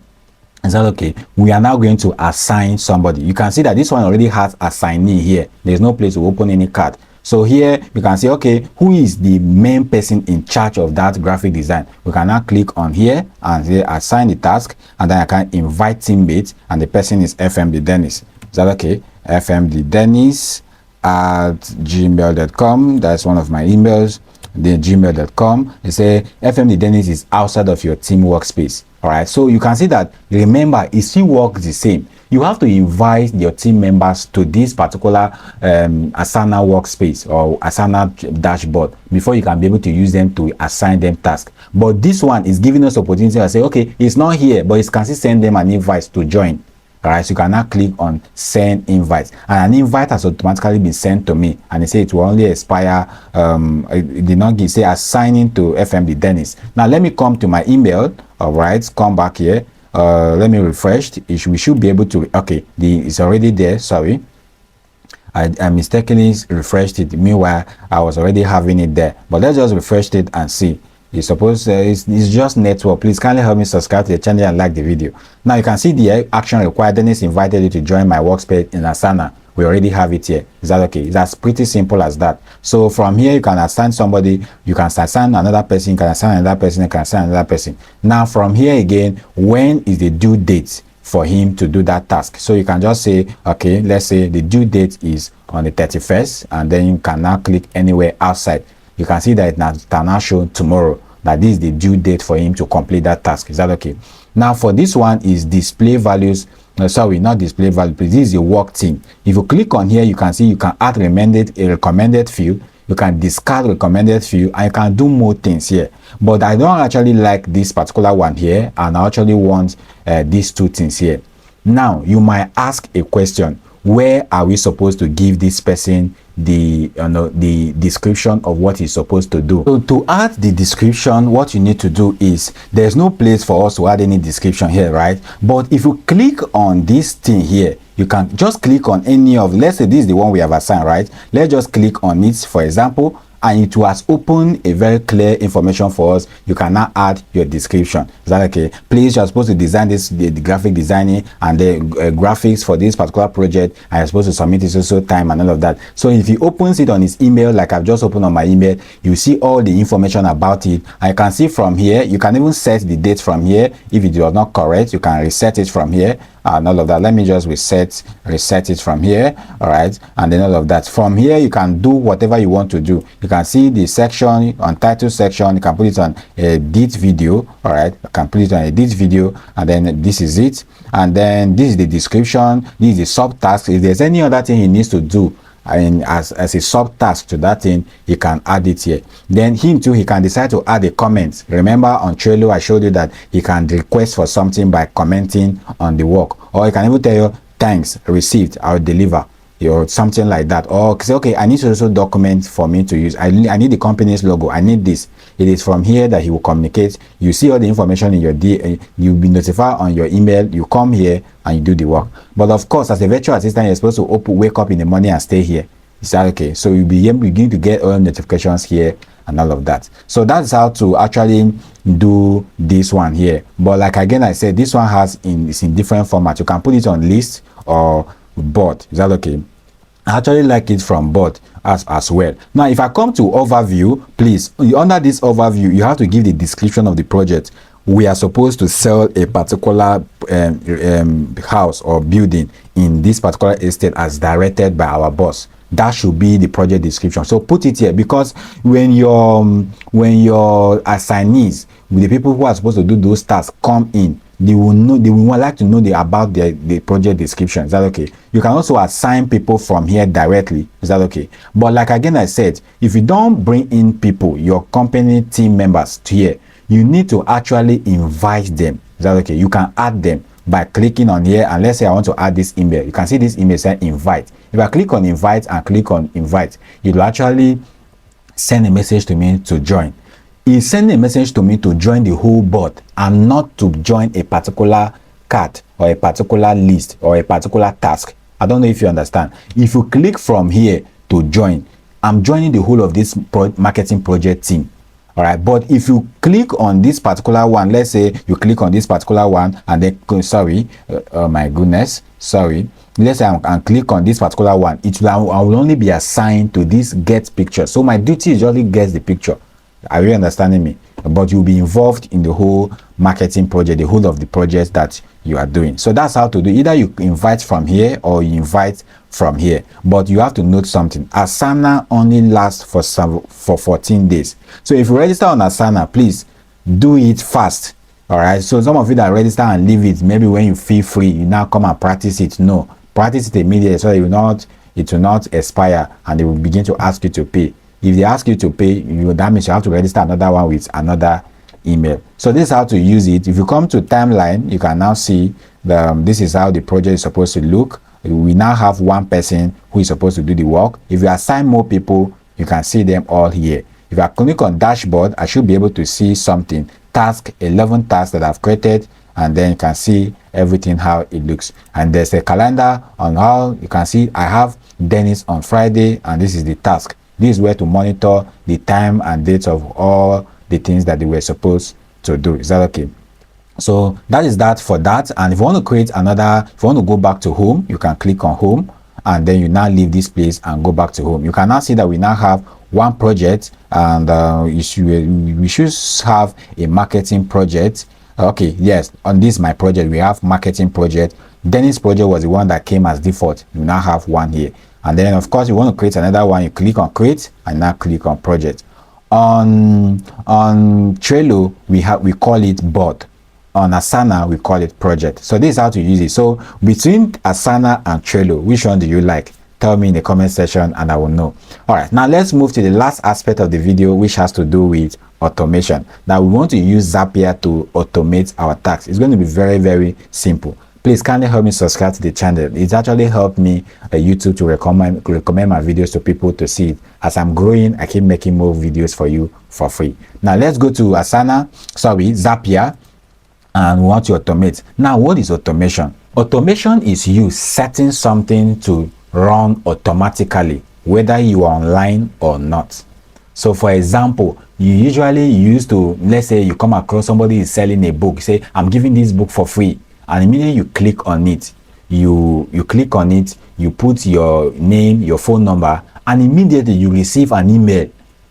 Is that okay? We are now going to assign somebody. You can see that this one already has assignee here. There's no place to open any card. So here you can see, okay, who is the main person in charge of that graphic design? We can now click on here and say assign the task, and then I can invite teammates, and the person is FMD Dennis. Is that okay? FMD Dennis at gmail.com. That's one of my emails. Then gmail.com. They say FMD Dennis is outside of your team workspace. All right, so you can see that, remember, it still works the same. You have to invite your team members to this particular Asana workspace or Asana dashboard before you can be able to use them to assign them tasks. But this one is giving us opportunity to say, okay, it's not here, but it can still send them an invite to join. All right, so you can now click on send invite, and an invite has automatically been sent to me, and it says it will only expire. It did not say assigning to FMD Dennis. Now let me come to my email. All right, come back here. Let me refresh. We should be able to. Okay, it's already there. Sorry, I mistakenly refreshed it. Meanwhile, I was already having it there. But let's just refresh it and see. It's supposed it's just network. Please kindly help me subscribe to the channel and like the video. Now you can see the action required. Dennis invited you to join my workspace in Asana. We already have it here. Is that okay? That's pretty simple as that. So from here you can assign somebody, you can assign another person, you can assign another person, you can assign another person. Now from here again, when is the due date for him to do that task? So you can just say, okay, let's say the due date is on the 31st, and then you can now click anywhere outside. You can see that it now show tomorrow, that this is the due date for him to complete that task. Is that okay? Now for this one is display values. Sorry, not display value. This is a work team. If you click on here, you can see you can add a recommended field. You can discard recommended field, and you can do more things here. But I don't actually like this particular one here, and I actually want these two things here. Now you might ask a question: where are we supposed to give this person the description of what he's supposed to do? So to add the description, what you need to do is, there's no place for us to add any description here, right? But if you click on this thing here, you can just click on any of, let's say this is the one we have assigned, right? Let's just click on it, for example, and it has opened a very clear information for us. You can now add your description. Is that okay? Please, you're supposed to design this, the graphic designing and the graphics for this particular project, and you're supposed to submit it so time and all of that. So if he opens it on his email, like I've just opened on my email, you see all the information about it. And you can see from here, you can even set the date from here. If it was not correct, you can reset it from here and all of that. Let me just reset it from here. All right, and then all of that. From here, you can do whatever you want to do. You can see the section on title section. You can put it on edit video. All right, you can put it on edit video, and then this is it. And then this is the description. This is the subtask. If there's any other thing he needs to do, and as a subtask to that thing, he can add it here. Then him too, he can decide to add a comment. Remember on Trello, I showed you that he can request for something by commenting on the work, or he can even tell you, thanks, received, I'll deliver. or something like that, or say, okay, I need to also document for me to use. I need the company's logo. I need this. It is from here that he will communicate. You see all the information in your you'll be notified on your email. You come here and you do the work. But of course, as a virtual assistant, you're supposed to wake up in the morning and stay here. Is that okay? So you'll begin to get all notifications here and all of that. So that's how to actually do this one here. But like again, I said, this one is in different formats. You can put it on list or board. Is that okay? I actually like it from board as well. Now, if I come to overview, please, under this overview, you have to give the description of the project. We are supposed to sell a particular house or building in this particular estate as directed by our boss. That should be the project description. So put it here, because when your assignees, the people who are supposed to do those tasks, come in, they will like to know about the project description. Is that okay? You can also assign people from here directly. Is that okay? But like again, I said, if you don't bring in people, your company team members to here, you need to actually invite them. Is that okay? You can add them by clicking on here, and let's say I want to add this email. You can see this email saying invite. If I click on invite and click on invite, it will actually send a message to me to join. It's sending a message to me to join the whole board and not to join a particular card or a particular list or a particular task. I don't know if you understand. If you click from here to join, I'm joining the whole of this marketing project team. All right, but if you click on this particular one, let's say you click on this particular one and then oh my goodness, sorry, let's say I click on this particular one, I will only be assigned to this get picture. So my duty is only get the picture. Are you understanding me? But you'll be involved in the whole marketing project, the whole of the project that you are doing. So that's how to do. Either you invite from here or you invite from here. But you have to note something. Asana only lasts for 14 days. So if you register on Asana, please do it fast. All right. So some of you that register and leave it, maybe when you feel free, you now come and practice it. No, practice it immediately so it will not expire and they will begin to ask you to pay. If they ask you to pay, that means you have to register another one with another email. So this is how to use it. If you come to timeline, you can now see this is how the project is supposed to look. We now have one person who is supposed to do the work. If you assign more people, you can see them all here. If I click on dashboard, I should be able to see something. 11 tasks that I've created, and then you can see everything how it looks. And there's a calendar on how you can see I have Dennis on Friday, and this is the task. This is where to monitor the time and dates of all the things that they were supposed to do. Is that okay? So that is that for that. And if you want to create another, if you want to go back to home, you can click on home, and then you now leave this place and go back to home. You can now see that we now have one project, and we should have a marketing project. Okay, yes, on this my project we have marketing project. Dennis project was the one that came as default. You now have one here. And then of course you want to create another one, you click on create and now click on project. On Trello we call it board. On Asana we call it project. So this is how to use it. So between Asana and Trello, which one do you like? Tell me in the comment section and I will know. All right, now let's move to the last aspect of the video, which has to do with automation. Now we want to use Zapier to automate our tasks. It's going to be very, very simple. Please kindly help me subscribe to the channel. It's actually helped me YouTube to recommend my videos to people to see it. As I'm growing, I keep making more videos for you for free. Now let's go to Zapier, and we want to automate. Now what is automation? Automation is you setting something to run automatically, whether you are online or not. So for example, you usually used to, let's say you come across somebody is selling a book, say I'm giving this book for free. And immediately you click on it, you click on it, you put your name, your phone number, and immediately you receive an email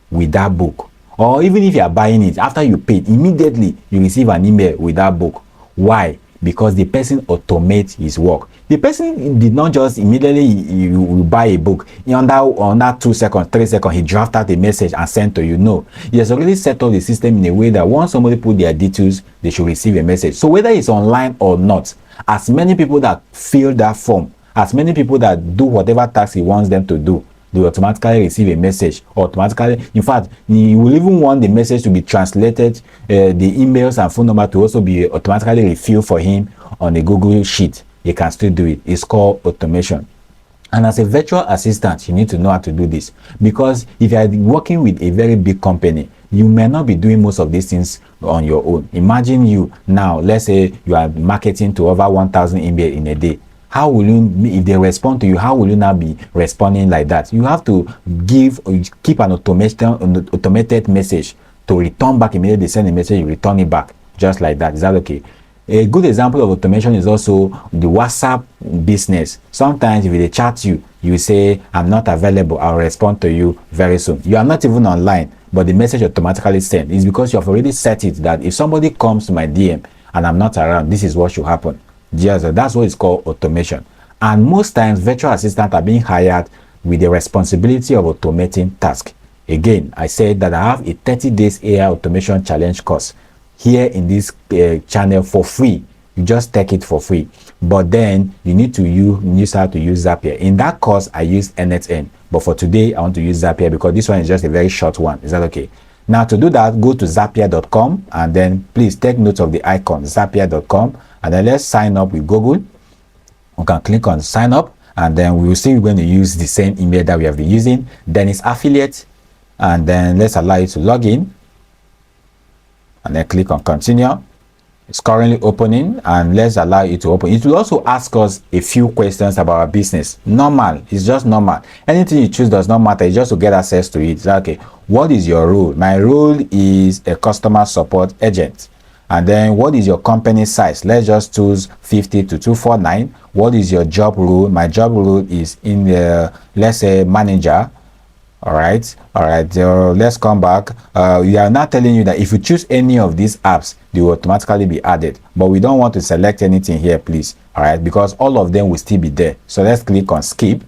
with that book. Or even if you are buying it, after you paid, immediately you receive an email with that book. Why? Because the person automates his work. The person did not just immediately you buy a book in under 2 seconds, 3 seconds, he draft out a message and send to you. No, he has already set up the system in a way that once somebody put their details, they should receive a message. So whether it's online or not, as many people that fill that form, as many people that do whatever task he wants them to do, they automatically receive a message. Automatically, in fact, you will even want the message to be translated, the emails and phone number to also be automatically refilled for him on a Google Sheet. You can still do it. It's called automation. And as a virtual assistant, you need to know how to do this, because if you are working with a very big company, you may not be doing most of these things on your own. Imagine you now, let's say you are marketing to over 1,000 email in a day. How will you, if they respond to you, how will you now be responding like that? You have to keep an automated message to return back immediately. They send a message, you return it back, just like that. Is that okay? A good example of automation is also the WhatsApp business. Sometimes if they chat you, you say, I'm not available, I'll respond to you very soon. You are not even online, but the message automatically sent. It's because you have already set it that if somebody comes to my DM and I'm not around, this is what should happen. Yes, that's what is called automation. And most times, virtual assistants are being hired with the responsibility of automating tasks. Again, I said that I have a 30 days AI automation challenge course here in this channel for free. You just take it for free, but then you need to use how to use Zapier. In that course I used NetN, but for today I want to use Zapier because this one is just a very short one. Is that okay? Now to do that, go to zapier.com and then please take note of the icon zapier.com, and then let's sign up with Google. We can click on sign up, and then we will see we're going to use the same email that we have been using. Then it's affiliate, and then let's allow you to log in, and then click on continue. It's currently opening, and let's allow it to open. It will also ask us a few questions about our business. Normal, it's just normal. Anything you choose does not matter, it's just to get access to it. Okay, what is your role? My role is a customer support agent. And then what is your company size? Let's just choose 50 to 249. What is your job role? My job role is in the, let's say, manager. All right, let's come back. We are now telling you that if you choose any of these apps, they will automatically be added, but we don't want to select anything here, please. All right, because all of them will still be there. So let's click on skip.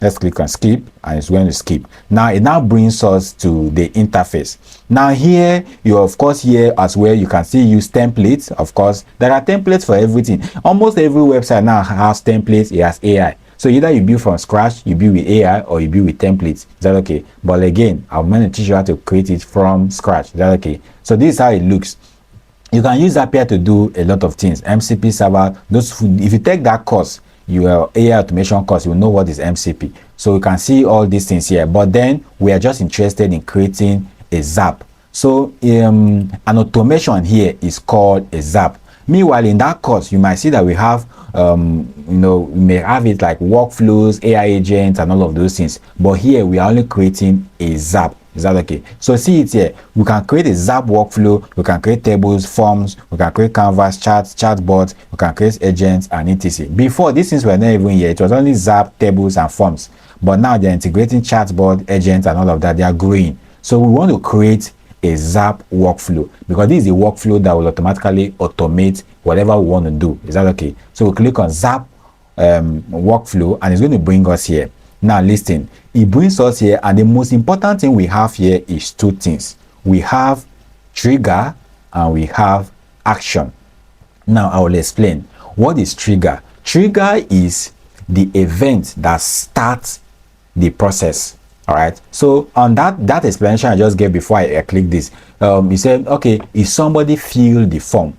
Let's click on skip, and it's going to skip. Now it now brings us to the interface. Now here, you of course here as well, you can still use templates. Of course, there are templates for everything. Almost every website now has templates. It has AI. So either you build from scratch, you build with AI, or you build with templates. Is that okay? But again, I'm going to teach you how to create it from scratch. Is that okay? So this is how it looks. You can use Zapier to do a lot of things. MCP server, if you take that course, your AI automation course, you will know what is MCP. So you can see all these things here. But then we are just interested in creating a Zap. So an automation here is called a Zap. Meanwhile, in that course, you might see that we have, we may have it like workflows, AI agents, and all of those things. But here, we are only creating a Zap. Is that okay? So see it here. We can create a Zap workflow. We can create tables, forms. We can create canvas, charts, chatbots. We can create agents and etc. Before, these things were not even here. It was only Zap, tables, and forms. But now they're integrating chatbot, agents, and all of that. They are growing. So we want to create a Zap workflow, because this is a workflow that will automatically automate whatever we want to do. Is that okay? So we click on Zap workflow, and it's going to bring us here. Now listen, it brings us here, and the most important thing we have here is two things. We have trigger and we have action. Now I will explain. What is trigger? Trigger is the event that starts the process. All right, so on that explanation I just gave before I click this, he said, okay, if somebody fill the form,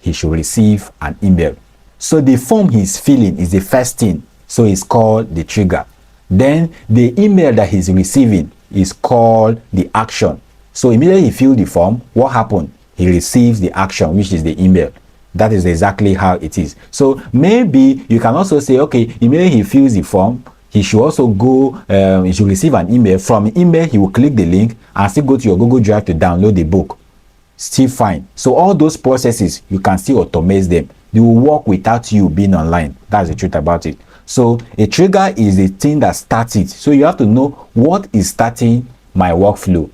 he should receive an email. So the form he's filling is the first thing, so it's called the trigger. Then the email that he's receiving is called the action. So immediately he fills the form, what happened? He receives the action, which is the email. That is exactly how it is. So maybe you can also say, okay, immediately he fills the form, he should also go, he should receive an email. From the email, he will click the link and still go to your Google Drive to download the book. Still fine. So all those processes, you can still automate them. They will work without you being online. That's the truth about it. So a trigger is the thing that starts it. So you have to know what is starting my workflow.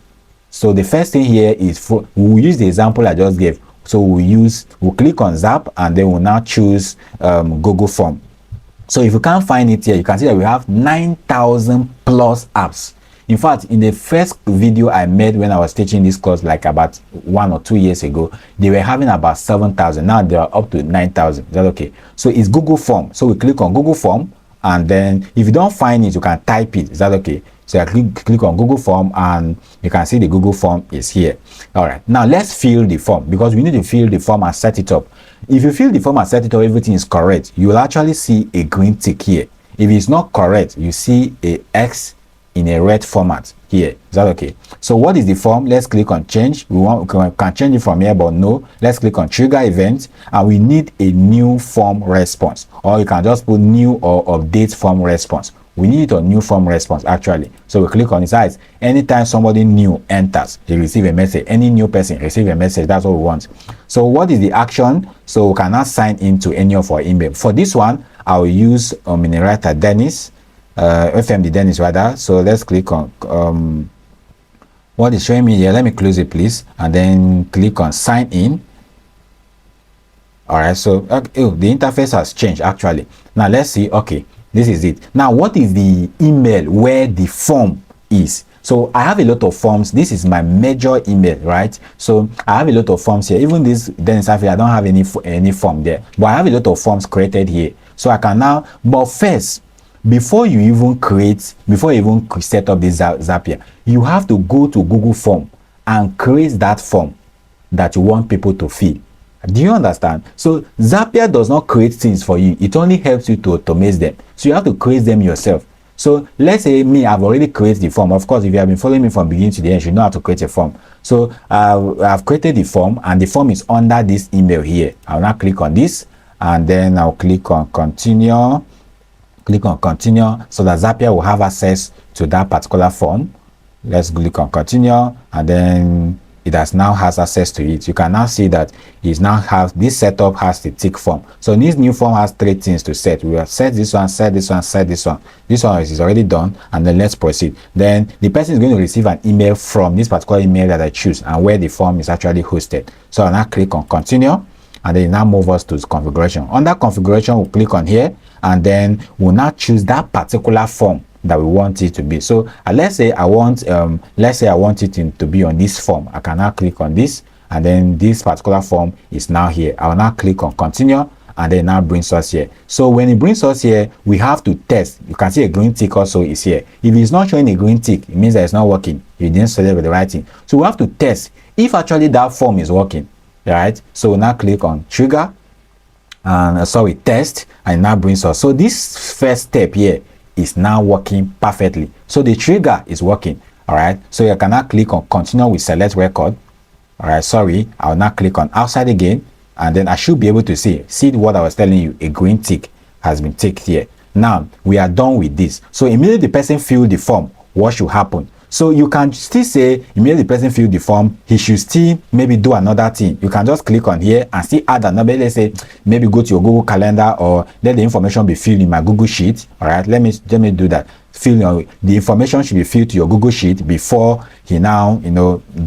So the first thing here is, we'll use the example I just gave. So we'll click on Zap, and then we'll now choose Google Form. So if you can't find it here, you can see that we have 9,000 plus apps. In fact, in the first video I made when I was teaching this course, like about 1 or 2 years ago, they were having about 7,000. Now they are up to 9,000. Is that okay? So it's Google Form. So we click on Google Form, and then if you don't find it, you can type it. Is that okay? So I click on Google Form, and you can see the Google Form is here. All right. Now let's fill the form, because we need to fill the form and set it up. if you fill the form and set it up, everything is correct, you will actually see a green tick here. If it's not correct, you see a X in a red format here. Is that okay? So what is the form? Let's click on change. We can change it from here, but no. Let's click on trigger event, and we need a new form response, or you can just put new or update form response. We need a new form response actually. So we click on the size. Anytime somebody new enters, they receive a message. Any new person receive a message. That's what we want. So what is the action? So we cannot sign into any of our email. For this one, I will use in a writer Dennis, FMD Dennis rather. So let's click on what is showing me here. Let me close it please, and then click on sign in. All right. So the interface has changed actually. Now let's see. Okay. This is it. Now, what is the email where the form is? So I have a lot of forms. This is my major email, right? So I have a lot of forms here. Even this Dennis Zapier, I don't have any form there, but I have a lot of forms created here. So I can now, but first, before you even set up this Zapier, you have to go to Google Form and create that form that you want people to fill. Do you understand? So Zapier does not create things for you. It only helps you to automate them. So you have to create them yourself. So let's say me, I've already created the form. Of course, if you have been following me from beginning to the end, you know how to create a form. So I've created the form, and the form is under this email here. I'll now click on this, and then I'll click on continue. Click on continue so that Zapier will have access to that particular form. Let's click on continue, and then it has access to it. You can now see that this setup has the tick form. So this new form has 3 things to set. We will set this one, set this one, set this one. This one is already done, and then let's proceed. Then the person is going to receive an email from this particular email that I choose and where the form is actually hosted. So I'll now click on continue, and then now move us to configuration. Under configuration, we'll click on here, and then we'll now choose that particular form that we want it to be. So let's say I want it to be on this form. I can now click on this, and then this particular form is now here. I will now click on continue, and then now brings us here. So when it brings us here, we have to test. You can see a green tick also is here. If it's not showing a green tick, it means that it's not working. You didn't select the right thing. So we have to test if actually that form is working. Right? So we'll now click on trigger and test, and now brings us. So this first step here is now working perfectly. So the trigger is working. All right. So you can now click on continue with select record. All right. I'll now click on outside again, and then I should be able to see what I was telling you. A green tick has been ticked here. Now we are done with this. So immediately the person fill the form, what should happen? So you can still say immediately the person fill the form, he should still maybe do another thing. You can just click on here and still add another. Let's say maybe go to your Google Calendar, or let the information be filled in my Google Sheet. All right, let me do that. The information should be filled to your Google Sheet before he now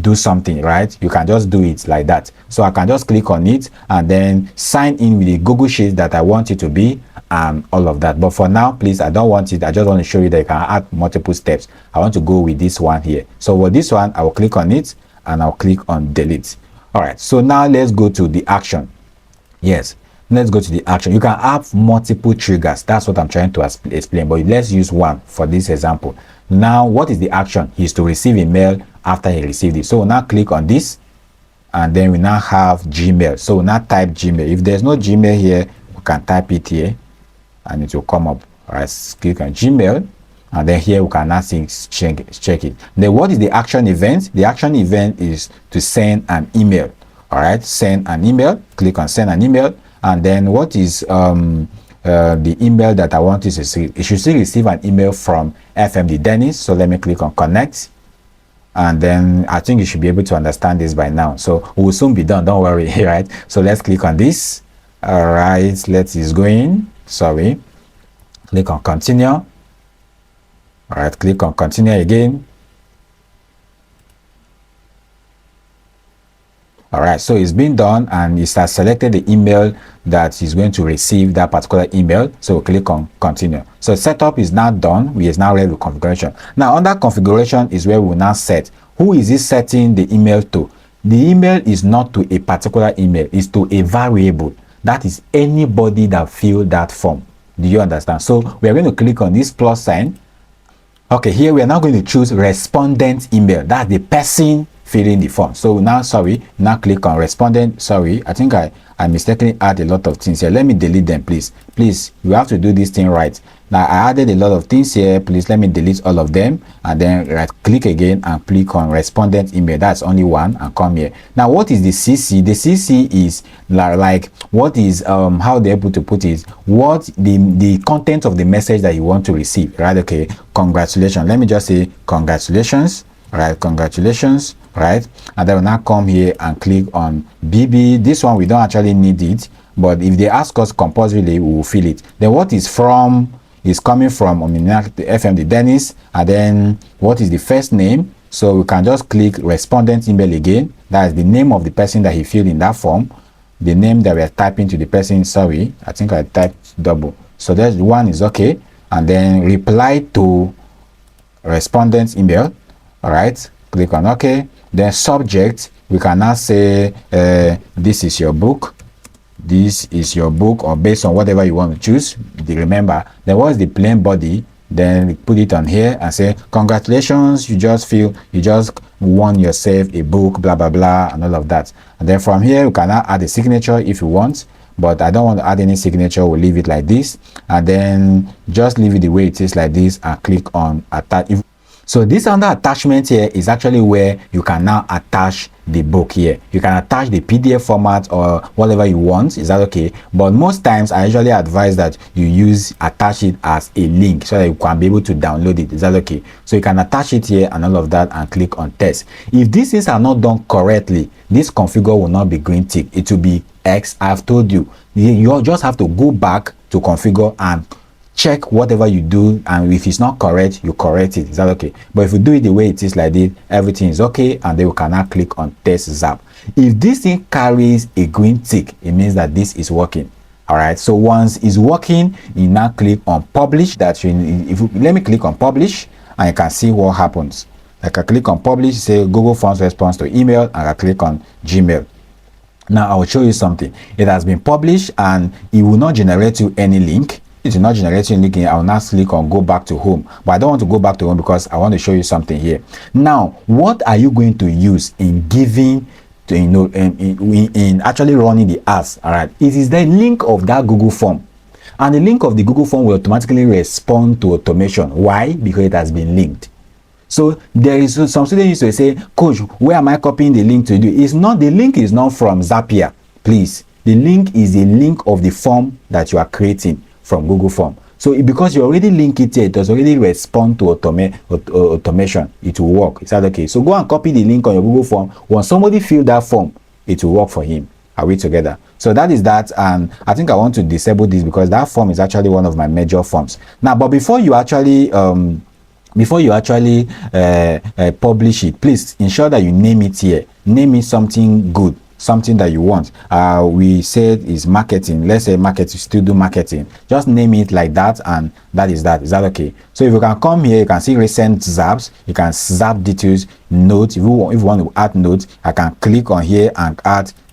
do something, right? You can just do it like that. So I can just click on it and then sign in with the Google Sheet that I want it to be, and all of that. But for now, please, I don't want it. I just want to show you that you can add multiple steps. I want to go with this one here. So with this one, I will click on it, and I'll click on delete. All right, so now let's go to the action. Yes, let's go to the action. You can have multiple triggers. That's what I'm trying to explain, but let's use one for this example. Now, what is the action? Is to receive a mail after he received it. So we'll now click on this, and then we now have Gmail. So we'll now type Gmail. If there's no Gmail here, we can type it here, and it will come up. All right, click on Gmail, and then here we can now check it. Then what is the action event? The action event is to send an email. All right, send an email. Click on send an email, and then what is the email that I want to receive? It should still receive an email from FMD Dennis. So let me click on connect, and then I think you should be able to understand this by now. So we will soon be done. Don't worry. Right. So let's click on this. All right, let's going. Click on continue. All right, click on continue again. All right, so it's been done, and it has selected the email that is going to receive that particular email. So click on continue. So setup is now done. We is now ready with configuration. Now under configuration is where we will now set who is it setting the email to. The email is not to a particular email, it's to a variable. That is anybody that fill that form. Do you understand? So we are going to click on this plus sign. Okay, here we are now going to choose respondent email. That's the person filling the form. So now, sorry, now click on respondent. Sorry, I think I mistakenly add a lot of things here. Let me delete them, please. Please, you have to do this thing right. Now I added a lot of things here. Please let me delete all of them, and then right click again and click on respondent email. That's only one, and come here. Now what is the CC? The CC is like what is how they're able to put it, what the content of the message that you want to receive, right? Okay, congratulations. Let me just say congratulations. Right, congratulations, right? And then we'll now come here and click on BB. This one we don't actually need it, but if they ask us compulsorily, we will fill it. Then what is from is coming from the FMD Dennis, and then what is the first name? So we can just click respondent email again. That is the name of the person that he filled in that form, the name that we are typing to the person. Sorry, I think I typed double. So that one is okay, and then reply to respondent email. All right, click on OK. Then subject, we can now say this is your book. This is your book, or based on whatever you want to choose. Remember, then what's the plain body? Then put it on here and say congratulations, you just won yourself a book, blah blah blah, and all of that. And then from here you can now add a signature if you want, but I don't want to add any signature. We'll leave it like this, and then just leave it the way it is like this, and click on attach. So this under attachment here is actually where you can now attach the book here. You can attach the PDF format or whatever you want. Is that okay? But most times I usually advise that you attach it as a link so that you can be able to download it. Is that okay? So you can attach it here and all of that, and click on test. If these things are not done correctly, this configure will not be green tick. It will be X. I've told you. You just have to go back to configure and check whatever you do, and if it's not correct, you correct it. Is that okay? But if you do it the way it is like this, everything is okay, and then we can now click on test Zap. If this thing carries a green tick, it means that this is working. All right, so once it's working, you now click on publish. Let me click on publish, and you can see what happens. I can click on publish, say Google Forms response to email, and I click on Gmail. Now I will show you something. It has been published, and it will not generate you any link. It will not generate any link. I will now click on go back to home, but I don't want to go back to home because I want to show you something here. Now, what are you going to use in giving to, in actually running the ads? All right, it is the link of that Google form, and the link of the Google form will automatically respond to automation. Why? Because it has been linked. So there is some students used to say, coach, where am I copying the link to do? It's not, the link is not from Zapier, please. The link is a link of the form that you are creating from Google Form. So because you already link it here, it does already respond to automation. It will work. Is that okay? So go and copy the link on your Google Form. When somebody fill that form, it will work for him. Are we together? So that is that, and I think I want to disable this because that form is actually one of my major forms. Now, but before you actually publish it, please ensure that you name it here. Name it something good, something that you want. We said is marketing. Let's say marketing, still do marketing. Just name it like that, and that is that. Is that okay? So if you can come here, you can see recent zaps. You can zap details, notes. If you want to add notes, I can click on here and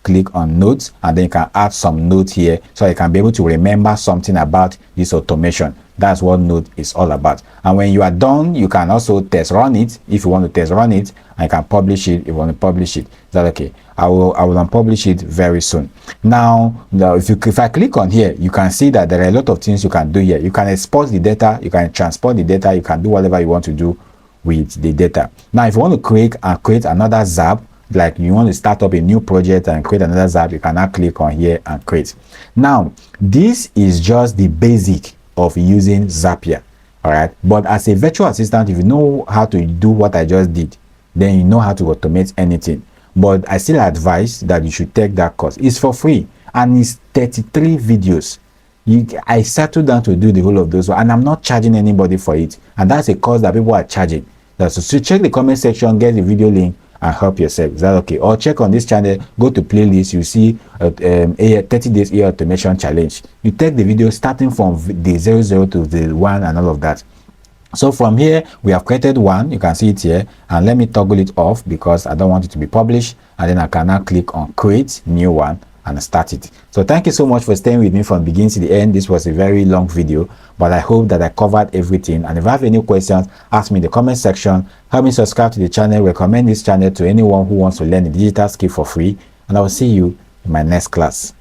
click on notes, and then you can add some notes here so you can be able to remember something about this automation. That's what note is all about. And when you are done, you can also test run it if you want to test run it, and you can publish it if you want to publish it. Is that okay? I will unpublish it very soon. Now if I click on here, you can see that there are a lot of things you can do here. You can export the data, you can transport the data, you can do whatever you want to do with the data. Now if you want to create another zap, like you want to start up a new project and create another zap, you can now click on here and create. Now this is just the basic of using Zapier. All right, but as a virtual assistant, if you know how to do what I just did, then you know how to automate anything. But I still advise that you should take that course. It's for free, and it's 33 videos. I settled down to do the whole of those, and I'm not charging anybody for it, and that's a course that people are charging. So check the comment section, get the video link, and help yourself. Is that okay? Or check on this channel, go to playlist, you see 30 days AI automation challenge. You take the video starting from the 00 to the 1 and all of that. So from here, we have created one. You can see it here, and let me toggle it off because I don't want it to be published. And then I can now click on create new one, and start it. So thank you so much for staying with me from beginning to the end. This was a very long video, but I hope that I covered everything. And if you have any questions, ask me in the comment section. Help me subscribe to the channel, recommend this channel to anyone who wants to learn a digital skill for free, and I will see you in my next class.